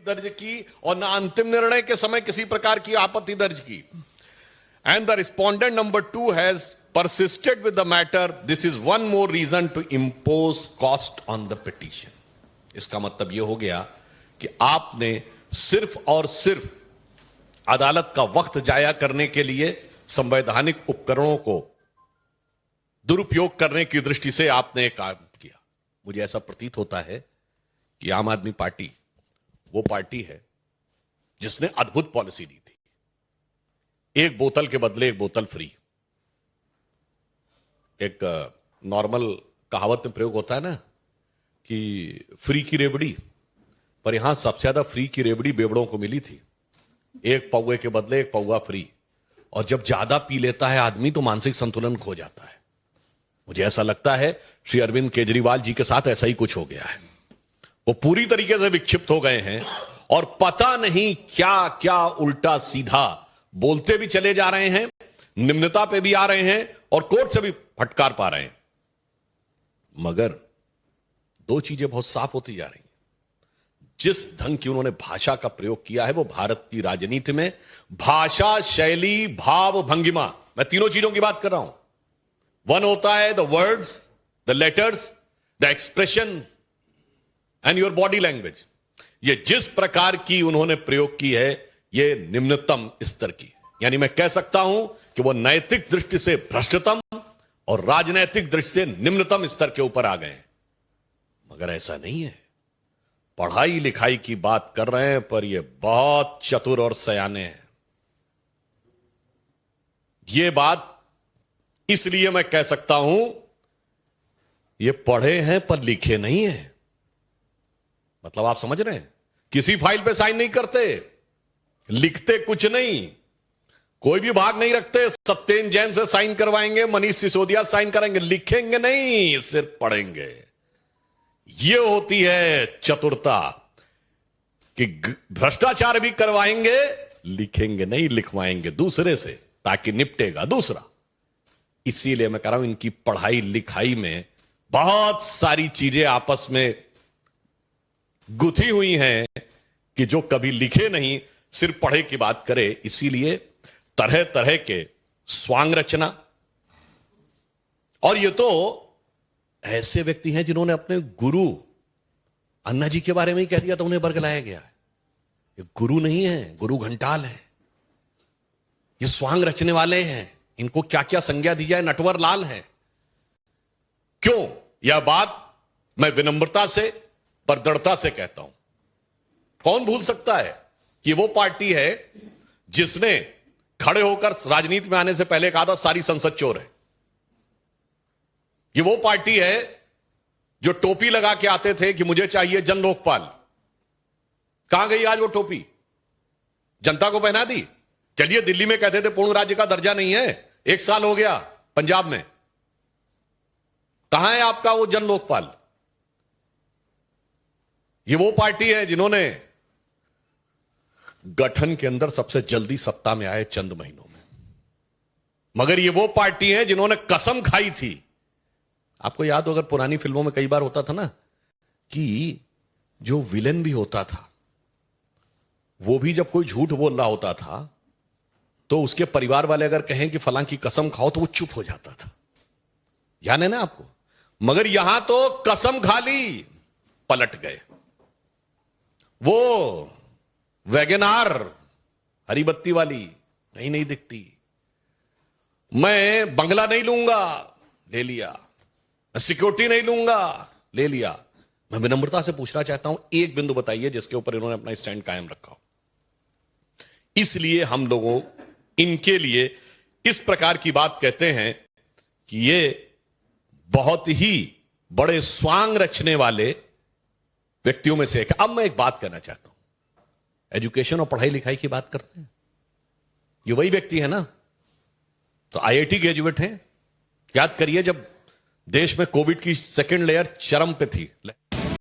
दर्ज की और ना अंतिम निर्णय के समय किसी प्रकार की आपत्ति दर्ज की. And the respondent number 2 has persisted with the matter. This is one more reason to impose cost on the petition. इसका मतलब यह हो गया कि आपने सिर्फ और सिर्फ अदालत का वक्त जाया करने के लिए संवैधानिक उपकरणों को दुरुपयोग करने की दृष्टि से आपने एक काम किया. मुझे ऐसा प्रतीत होता है कि आम आदमी पार्टी वो पार्टी है जिसने अद्भुत पॉलिसी दी थी. एक बोतल के बदले एक बोतल फ्री. एक नॉर्मल कहावत में प्रयोग होता है ना कि फ्री की रेवड़ी, पर यहां सबसे ज्यादा फ्री की रेवड़ी बेवड़ों को मिली थी. एक पौवे के बदले एक पौवा फ्री. और जब ज्यादा पी लेता है आदमी तो मानसिक संतुलन खो जाता है. मुझे ऐसा लगता है श्री अरविंद केजरीवाल जी के साथ ऐसा ही कुछ हो गया है. वो पूरी तरीके से विक्षिप्त हो गए हैं और पता नहीं क्या क्या उल्टा सीधा बोलते भी चले जा रहे हैं, निम्नता पे भी आ रहे हैं और कोर्ट से भी फटकार पा रहे हैं. मगर दो चीजें बहुत साफ होती जा रही हैं. जिस ढंग की उन्होंने भाषा का प्रयोग किया है वो भारत की राजनीति में भाषा, शैली, भाव, भंगिमा, मैं तीनों चीजों की बात कर रहा हूं. वन होता है the words, the letters, the expression and your body language. ये जिस प्रकार की उन्होंने प्रयोग की है ये निम्नतम स्तर की. यानी मैं कह सकता हूं कि वो नैतिक दृष्टि से भ्रष्टतम और राजनैतिक दृष्टि से निम्नतम स्तर के ऊपर आ गए हैं. मगर ऐसा नहीं है. पढ़ाई लिखाई की बात कर रहे हैं पर ये बहुत चतुर और सयाने हैं. ये बात इसलिए मैं कह सकता हूं ये पढ़े हैं पर लिखे नहीं है. मतलब आप समझ रहे हैं, किसी फाइल पे साइन नहीं करते, लिखते कुछ नहीं, कोई भी भाग नहीं रखते. सत्येन जैन से साइन करवाएंगे, मनीष सिसोदिया साइन कराएंगे, लिखेंगे नहीं, सिर्फ पढ़ेंगे. यह होती है चतुरता कि भ्रष्टाचार भी करवाएंगे, लिखेंगे नहीं, लिखवाएंगे दूसरे से ताकि निपटेगा दूसरा. इसीलिए मैं कह रहा हूं इनकी पढ़ाई लिखाई में बहुत सारी चीजें आपस में गुथी हुई हैं कि जो कभी लिखे नहीं, सिर्फ पढ़े की बात करे. इसीलिए तरह तरह के स्वांग रचना. और ये तो ऐसे व्यक्ति हैं जिन्होंने अपने गुरु अन्ना जी के बारे में ही कह दिया तो उन्हें बरगलाया गया है. ये गुरु नहीं है, गुरु घंटाल है. ये स्वांग रचने वाले हैं. इनको क्या क्या संज्ञा दी जाए, नटवर लाल है. क्यों? यह बात मैं विनम्रता से पर दृढ़ता से कहता हूं. कौन भूल सकता है कि वो पार्टी है जिसने खड़े होकर राजनीति में आने से पहले कहा था सारी संसद चोर है. ये वो पार्टी है जो टोपी लगा के आते थे कि मुझे चाहिए जन लोकपाल. कहां गई आज वो टोपी? जनता को पहना दी. चलिए, दिल्ली में कहते थे पूर्ण राज्य का दर्जा नहीं है, 1 साल हो गया. पंजाब में कहां है आपका वो जन लोकपाल? ये वो पार्टी है जिन्होंने गठन के अंदर सबसे जल्दी सत्ता में आए चंद महीनों में. मगर ये वो पार्टी है जिन्होंने कसम खाई थी. आपको याद हो, अगर पुरानी फिल्मों में कई बार होता था ना कि जो विलेन भी होता था वो भी जब कोई झूठ बोल रहा होता था तो उसके परिवार वाले अगर कहें कि फलां की कसम खाओ तो वो चुप हो जाता था. याद है ना आपको? मगर यहां तो कसम खा ली, पलट गए. वो वैगनार हरी बत्ती वाली कहीं नहीं दिखती. मैं बंगला नहीं लूंगा, ले लिया. मैं सिक्योरिटी नहीं लूंगा, ले लिया. मैं विनम्रता से पूछना चाहता हूं, एक बिंदु बताइए जिसके ऊपर इन्होंने अपना स्टैंड कायम रखा हो. इसलिए हम लोगों इनके लिए इस प्रकार की बात कहते हैं कि ये बहुत ही बड़े स्वांग रचने वाले व्यक्तियों में से एक. अब मैं एक बात कहना चाहता हूं. एजुकेशन और पढ़ाई लिखाई की बात करते हैं, ये वही व्यक्ति है ना, तो आईआईटी ग्रेजुएट हैं. याद करिए जब देश में कोविड की सेकेंड लेयर चरम पे थी,